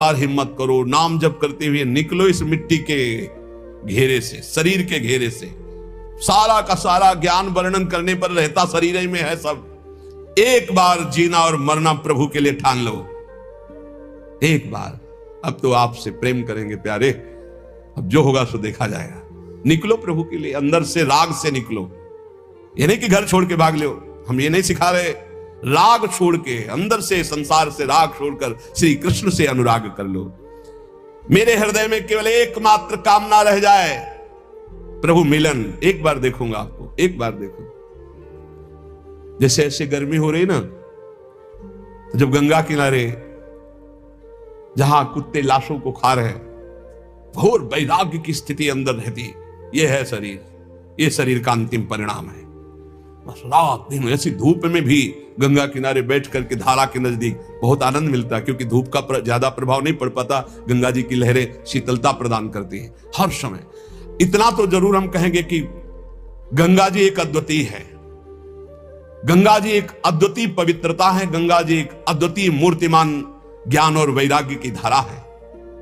और हिम्मत करो, नाम जप करते हुए निकलो इस मिट्टी के घेरे से, शरीर के घेरे से। सारा का सारा ज्ञान वर्णन करने पर रहता शरीर ही में है सब। एक बार जीना और मरना प्रभु के लिए ठान लो, एक बार। अब तो आपसे प्रेम करेंगे प्यारे, अब जो होगा सो देखा जाएगा। निकलो प्रभु के लिए, अंदर से राग से निकलो। ये नहीं कि घर छोड़ के भाग लो, हम ये नहीं सिखा रहे। राग छोड़ के, अंदर से, संसार से राग छोड़कर श्री कृष्ण से अनुराग कर लो। मेरे हृदय में केवल एकमात्र कामना रह जाए, प्रभु मिलन। एक बार देखूंगा आपको, एक बार देखो। जैसे ऐसे गर्मी हो रही ना, जब गंगा किनारे जहां कुत्ते लाशों को खा रहे, घोर वैराग्य की स्थिति अंदर रहती, यह है शरीर, यह शरीर का अंतिम परिणाम है। बस रात दिन ऐसी धूप में भी गंगा किनारे बैठ करके धारा के नजदीक बहुत आनंद मिलता है, क्योंकि धूप का ज्यादा प्रभाव नहीं पड़ पाता। गंगा जी की लहरें शीतलता प्रदान करती है हर समय। इतना तो जरूर हम कहेंगे कि गंगा जी एक अद्वितीय है, गंगा जी एक अद्वितीय पवित्रता है, गंगा जी एक अद्वितीय मूर्तिमान ज्ञान और वैराग्य की धारा है,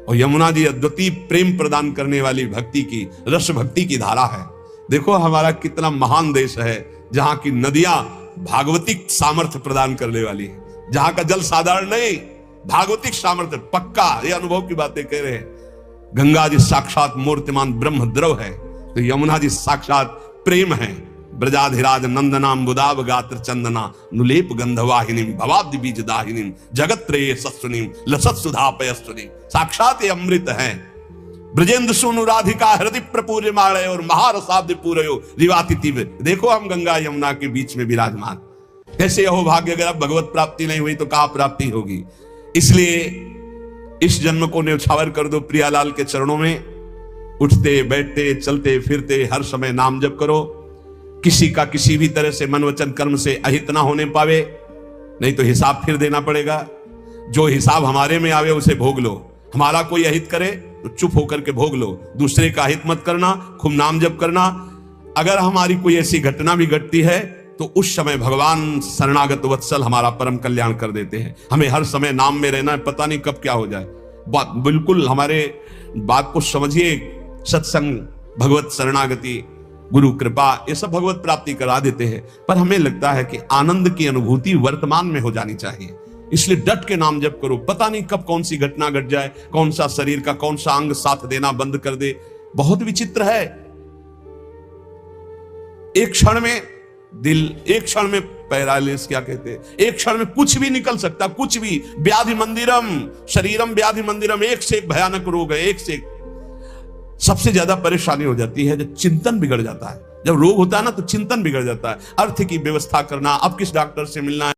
और यमुना जी अद्वितीय प्रेम प्रदान करने वाली भक्ति की, रस भक्ति की धारा है। देखो हमारा कितना महान देश है, जहां की नदियां भागवतिक सामर्थ्य प्रदान करने वाली है, जहां का जल साधारण नहीं, भागवतिक सामर्थ्य पक्का। ये अनुभव की बातें कह रहे हैं। गंगा जी साक्षात मूर्तिमान ब्रह्म द्रव है, तो यमुना जी साक्षात प्रेम है। ब्रजाधिराज नंदनाम बुदाब गात्र चंदना नुलेप गंधवाहिनी भवाब्धि बीज दाहिनी जगत त्रये सत्सुनी लसत सुधा पयस्वनी। साक्षात ये अमृत है। ब्रजेंद्र सुनु राधिका हृदय प्रपूर्य माणय और महारसाब्द पूरयो रिवाति तीव्र। देखो हम गंगा यमुना के बीच में विराजमान। कैसे हो भाग्य, अगर अब भगवत प्राप्ति नहीं हुई तो कहां प्राप्ति होगी। इसलिए इस जन्म को न्यौछावर कर दो प्रियालाल के चरणों में। उठते बैठते चलते फिरते हर समय नाम जप करो। किसी का किसी भी तरह से मन वचन कर्म से अहित ना होने पावे, नहीं तो हिसाब फिर देना पड़ेगा। जो हिसाब हमारे में आवे उसे भोग लो। हमारा कोई अहित करे तो चुप होकर के भोग लो, दूसरे का हित मत करना, खूब नाम जप करना। अगर हमारी कोई ऐसी घटना भी घटती है तो उस समय भगवान शरणागत वत्सल हमारा परम कल्याण कर देते हैं। हमें हर समय नाम में रहना है, पता नहीं कब क्या हो जाए। बिल्कुल हमारे बात को समझिए। सत्संग, भगवत शरणागति, गुरु कृपा, ये सब भगवत प्राप्ति करा देते हैं, पर हमें लगता है कि आनंद की अनुभूति वर्तमान में हो जानी चाहिए। इसलिए डट के नाम जप करो। पता नहीं कब कौन सी घटना घट जाए, कौन सा शरीर का कौन सा अंग साथ देना बंद कर दे। बहुत विचित्र है। एक क्षण में दिल, एक क्षण में पैरालिसिस, क्या कहते हैं, एक क्षण में कुछ भी निकल सकता, कुछ भी। व्याधि मंदिरम शरीरम व्याधि मंदिरम, एक से एक भयानक रोग है, एक से एक। सबसे ज्यादा परेशानी हो जाती है जब चिंतन बिगड़ जाता है। जब रोग होता है ना तो चिंतन बिगड़ जाता है। अर्थ की व्यवस्था करना, अब किस डॉक्टर से मिलना है,